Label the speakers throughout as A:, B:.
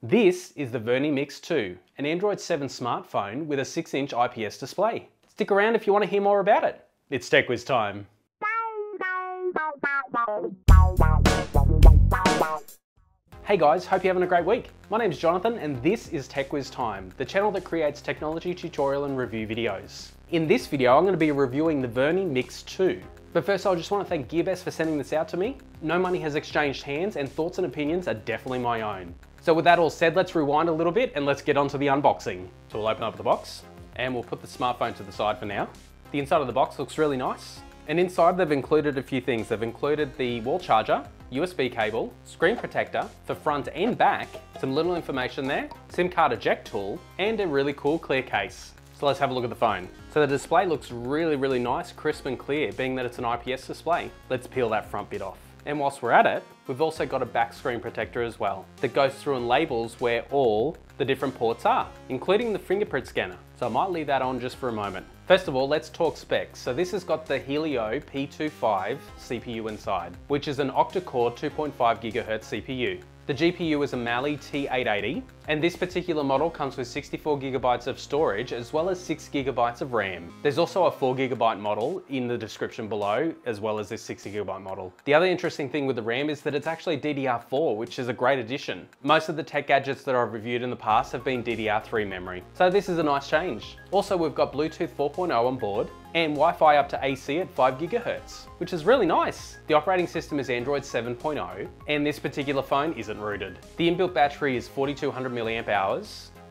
A: This is the Vernee Mix 2, an Android 7 smartphone with a 6-inch IPS display. Stick around if you want to hear more about it. It's TechWiz time. Hey guys, hope you're having a great week. My name's Jonathan and this is TechWiz Time, the channel that creates technology tutorial and review videos. In this video, I'm going to be reviewing the Vernee Mix 2. But first, I just want to thank Gearbest for sending this out to me. No money has exchanged hands and thoughts and opinions are definitely my own. So with that all said, let's rewind a little bit and let's get on to the unboxing. So we'll open up the box and we'll put the smartphone to the side for now. The inside of the box looks really nice. And inside they've included a few things. They've included the wall charger, USB cable, screen protector for front and back, some little information there, SIM card eject tool, and a really cool clear case. So let's have a look at the phone. So the display looks really nice, crisp and clear, being that it's an IPS display. Let's peel that front bit off. And whilst we're at it, we've also got a back screen protector as well that goes through and labels where all the different ports are, including the fingerprint scanner. So I might leave that on just for a moment. First of all, let's talk specs. So this has got the Helio P25 CPU inside, which is an Octa Core 2.5 GHz CPU. The GPU is a Mali T880, and this particular model comes with 64 GB of storage as well as 6 GB of RAM. There's also a 4 GB model in the description below, as well as this 6 GB model. The other interesting thing with the RAM is that it's actually DDR4, which is a great addition. Most of the tech gadgets that I've reviewed in the past have been DDR3 memory, so this is a nice change. Also, we've got Bluetooth 4.0 on board, and Wi-Fi up to AC at 5 GHz, which is really nice. The operating system is Android 7.0, and this particular phone isn't rooted. The inbuilt battery is 4200 mAh,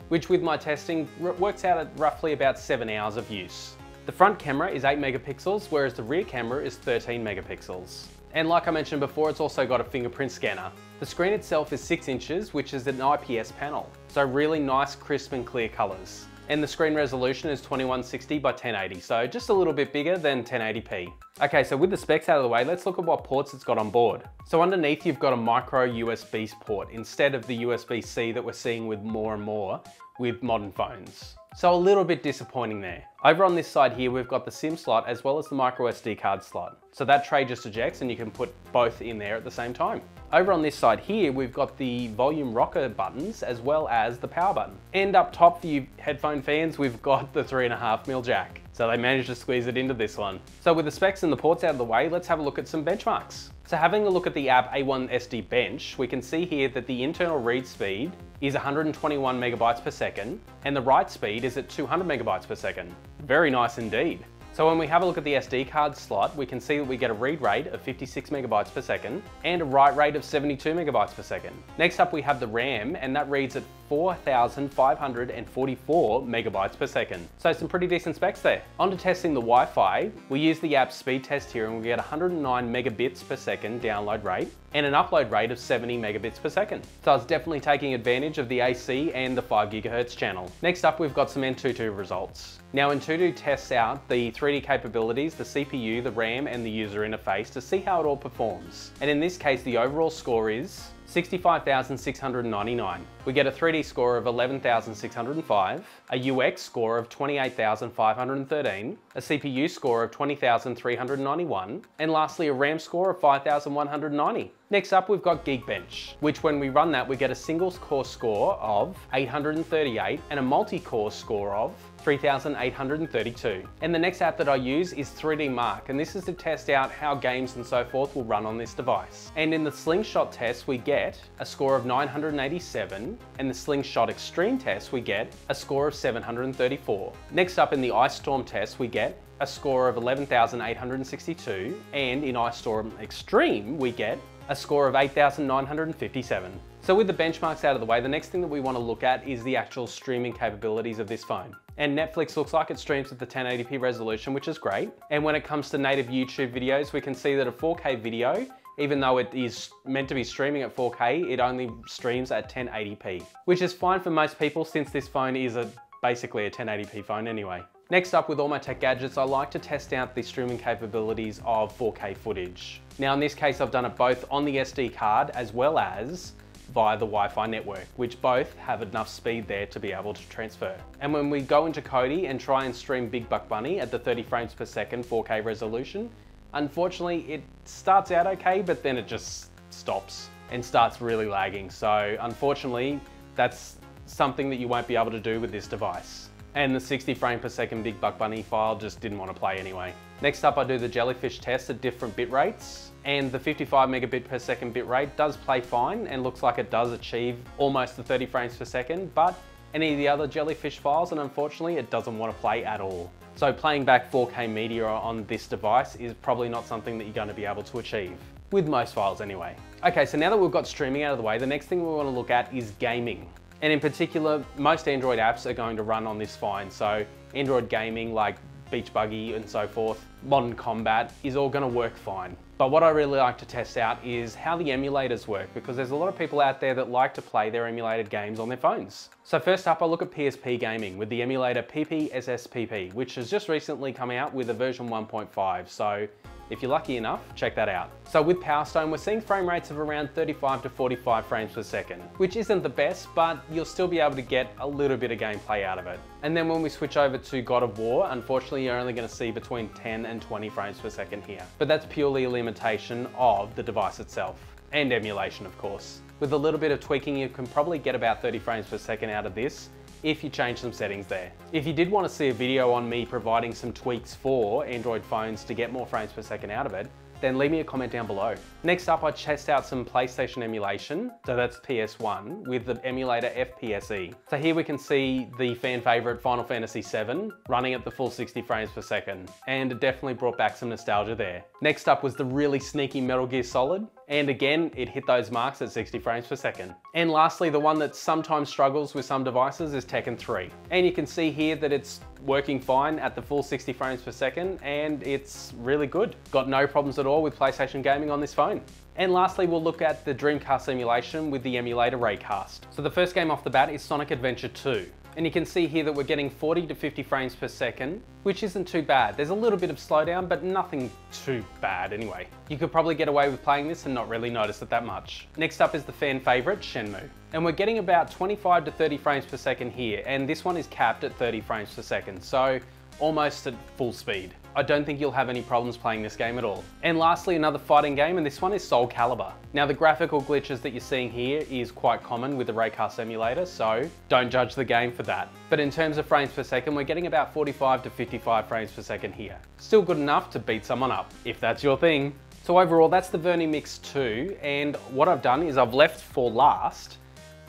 A: which with my testing works out at roughly about 7 hours of use. The front camera is 8 megapixels, whereas the rear camera is 13 megapixels. And like I mentioned before, it's also got a fingerprint scanner. The screen itself is 6 inches, which is an IPS panel, so really nice, crisp and clear colors. And the screen resolution is 2160 by 1080, so just a little bit bigger than 1080p. Okay, so with the specs out of the way, let's look at what ports it's got on board. So underneath you've got a micro USB port instead of the USB-C that we're seeing with more and more with modern phones. So a little bit disappointing there. Over on this side here, we've got the SIM slot as well as the micro SD card slot. So that tray just ejects and you can put both in there at the same time. Over on this side here, we've got the volume rocker buttons as well as the power button. And up top for you headphone fans, we've got the 3.5mm jack. So they managed to squeeze it into this one. So with the specs and the ports out of the way, let's have a look at some benchmarks. So having a look at the app A1SD Bench, we can see here that the internal read speed is 121 megabytes per second and the write speed is at 200 megabytes per second. Very nice indeed. So when we have a look at the SD card slot, we can see that we get a read rate of 56 megabytes per second and a write rate of 72 megabytes per second. Next up we have the RAM, and that reads at 4,544 megabytes per second. So some pretty decent specs there. On to testing the Wi-Fi, we use the app speed test here and we get 109 megabits per second download rate and an upload rate of 70 megabits per second. So it's definitely taking advantage of the AC and the 5 GHz channel. Next up we've got some Antutu results. Now Antutu tests out the 3D capabilities, the CPU, the RAM and the user interface to see how it all performs. And in this case the overall score is 65,699. We get a 3D score of 11,605, a UX score of 28,513, a CPU score of 20,391, and lastly a RAM score of 5,190. Next up we've got Geekbench, which when we run that we get a single core score of 838 and a multi-core score of 3,832. And the next app that I use is 3D Mark, and this is to test out how games and so forth will run on this device. And in the Slingshot test we get a score of 987, and the Slingshot Extreme test we get a score of 734. Next up in the Ice Storm test we get a score of 11,862, and in Ice Storm Extreme we get a score of 8,957. So with the benchmarks out of the way, the next thing that we want to look at is the actual streaming capabilities of this phone. And Netflix looks like it streams at the 1080p resolution, which is great. And when it comes to native YouTube videos, we can see that a 4K video, even though it is meant to be streaming at 4K, it only streams at 1080p, which is fine for most people since this phone is basically a 1080p phone anyway. Next up, with all my tech gadgets, I like to test out the streaming capabilities of 4K footage. Now in this case, I've done it both on the SD card as well as via the Wi-Fi network, which both have enough speed there to be able to transfer. And when we go into Kodi and try and stream Big Buck Bunny at the 30 frames per second 4K resolution, unfortunately it starts out okay, but then it just stops and starts really lagging. So unfortunately, That's something that you won't be able to do with this device. And the 60 frame per second Big Buck Bunny file just didn't want to play anyway. Next up, I do the jellyfish test at different bit rates, and the 55 megabit per second bit rate does play fine and looks like it does achieve almost the 30 frames per second, but any of the other jellyfish files, and unfortunately it doesn't want to play at all. So playing back 4K media on this device is probably not something that you're going to be able to achieve, with most files anyway. Okay, so now that we've got streaming out of the way, the next thing we want to look at is gaming. And in particular, most Android apps are going to run on this fine. So Android gaming like Beach Buggy and so forth, Modern Combat is all going to work fine. But what I really like to test out is how the emulators work, because there's a lot of people out there that like to play their emulated games on their phones. So first up, I look at PSP gaming with the emulator PPSSPP, which has just recently come out with a version 1.5. So if you're lucky enough, check that out. So with Power Stone, we're seeing frame rates of around 35 to 45 frames per second, which isn't the best, but you'll still be able to get a little bit of gameplay out of it. And then when we switch over to God of War, unfortunately, you're only going to see between 10 and 20 frames per second here. But that's purely a limitation of the device itself, and emulation, of course. With a little bit of tweaking, you can probably get about 30 frames per second out of this, if you change some settings there. If you did want to see a video on me providing some tweaks for Android phones to get more frames per second out of it, then leave me a comment down below. Next up, I test out some PlayStation emulation, so that's PS1, with the emulator FPSE. So here we can see the fan favorite Final Fantasy VII running at the full 60 frames per second, and it definitely brought back some nostalgia there. Next up was the really sneaky Metal Gear Solid, and again, it hit those marks at 60 frames per second. And lastly, the one that sometimes struggles with some devices is Tekken 3. And you can see here that it's working fine at the full 60 frames per second, and it's really good. Got no problems at all with PlayStation gaming on this phone. And lastly, we'll look at the Dreamcast emulation with the emulator Raycast. So the first game off the bat is Sonic Adventure 2. And you can see here that we're getting 40 to 50 frames per second, which isn't too bad. There's a little bit of slowdown, but nothing too bad anyway. You could probably get away with playing this and not really notice it that much. Next up is the fan favorite, Shenmue. And we're getting about 25 to 30 frames per second here, and this one is capped at 30 frames per second, so almost at full speed. I don't think you'll have any problems playing this game at all. And lastly, another fighting game, and this one is Soul Calibur. Now the graphical glitches that you're seeing here is quite common with the Raycast emulator, so don't judge the game for that. But in terms of frames per second, we're getting about 45 to 55 frames per second here. Still good enough to beat someone up, if that's your thing. So overall, that's the Vernee Mix 2, and what I've done is I've left for last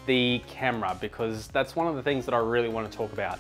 A: the camera, because that's one of the things that I really want to talk about.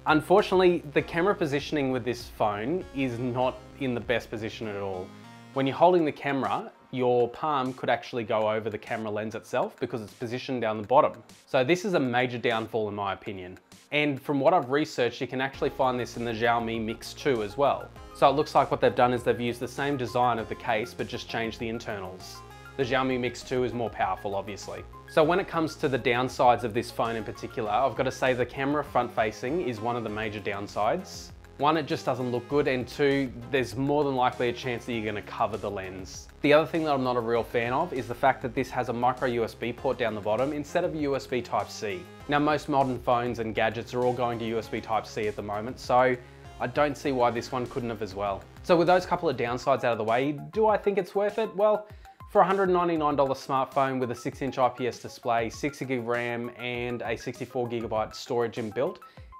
A: Unfortunately, the camera positioning with this phone is not in the best position at all. When you're holding the camera, your palm could actually go over the camera lens itself because it's positioned down the bottom. So this is a major downfall in my opinion. And from what I've researched, you can actually find this in the Xiaomi Mix 2 as well. So it looks like what they've done is they've used the same design of the case, but just changed the internals. The Xiaomi Mix 2 is more powerful, obviously. So when it comes to the downsides of this phone in particular, I've got to say the camera front facing is one of the major downsides. One, it just doesn't look good, and two, there's more than likely a chance that you're going to cover the lens. The other thing that I'm not a real fan of is the fact that this has a micro USB port down the bottom instead of a USB Type-C. Now most modern phones and gadgets are all going to USB Type-C at the moment, so I don't see why this one couldn't have as well. So with those couple of downsides out of the way, do I think it's worth it? Well, for a $199 smartphone with a 6-inch IPS display, 6GB RAM and a 64GB storage inbuilt,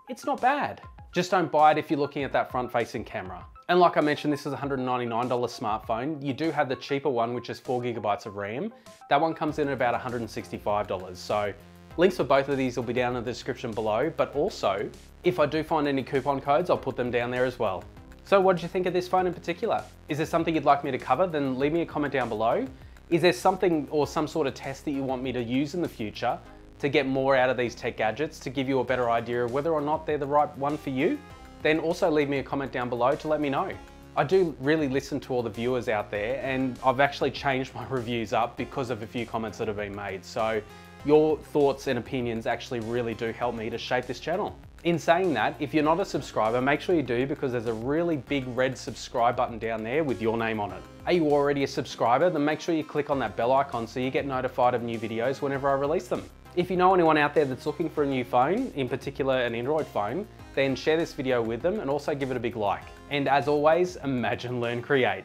A: it's not bad. Just don't buy it if you're looking at that front-facing camera. And like I mentioned, this is a $199 smartphone. You do have the cheaper one, which is 4GB of RAM. That one comes in at about $165. So links for both of these will be down in the description below, but also, if I do find any coupon codes, I'll put them down there as well. So what did you think of this phone in particular? Is there something you'd like me to cover? Then leave me a comment down below. Is there something or some sort of test that you want me to use in the future to get more out of these tech gadgets, to give you a better idea of whether or not they're the right one for you? Then also leave me a comment down below to let me know. I do really listen to all the viewers out there, and I've actually changed my reviews up because of a few comments that have been made. So your thoughts and opinions actually really do help me to shape this channel. In saying that, if you're not a subscriber, make sure you do, because there's a really big red subscribe button down there with your name on it. Are you already a subscriber? Then make sure you click on that bell icon so you get notified of new videos whenever I release them. If you know anyone out there that's looking for a new phone, in particular an Android phone, then share this video with them and also give it a big like. And as always, imagine, learn, create.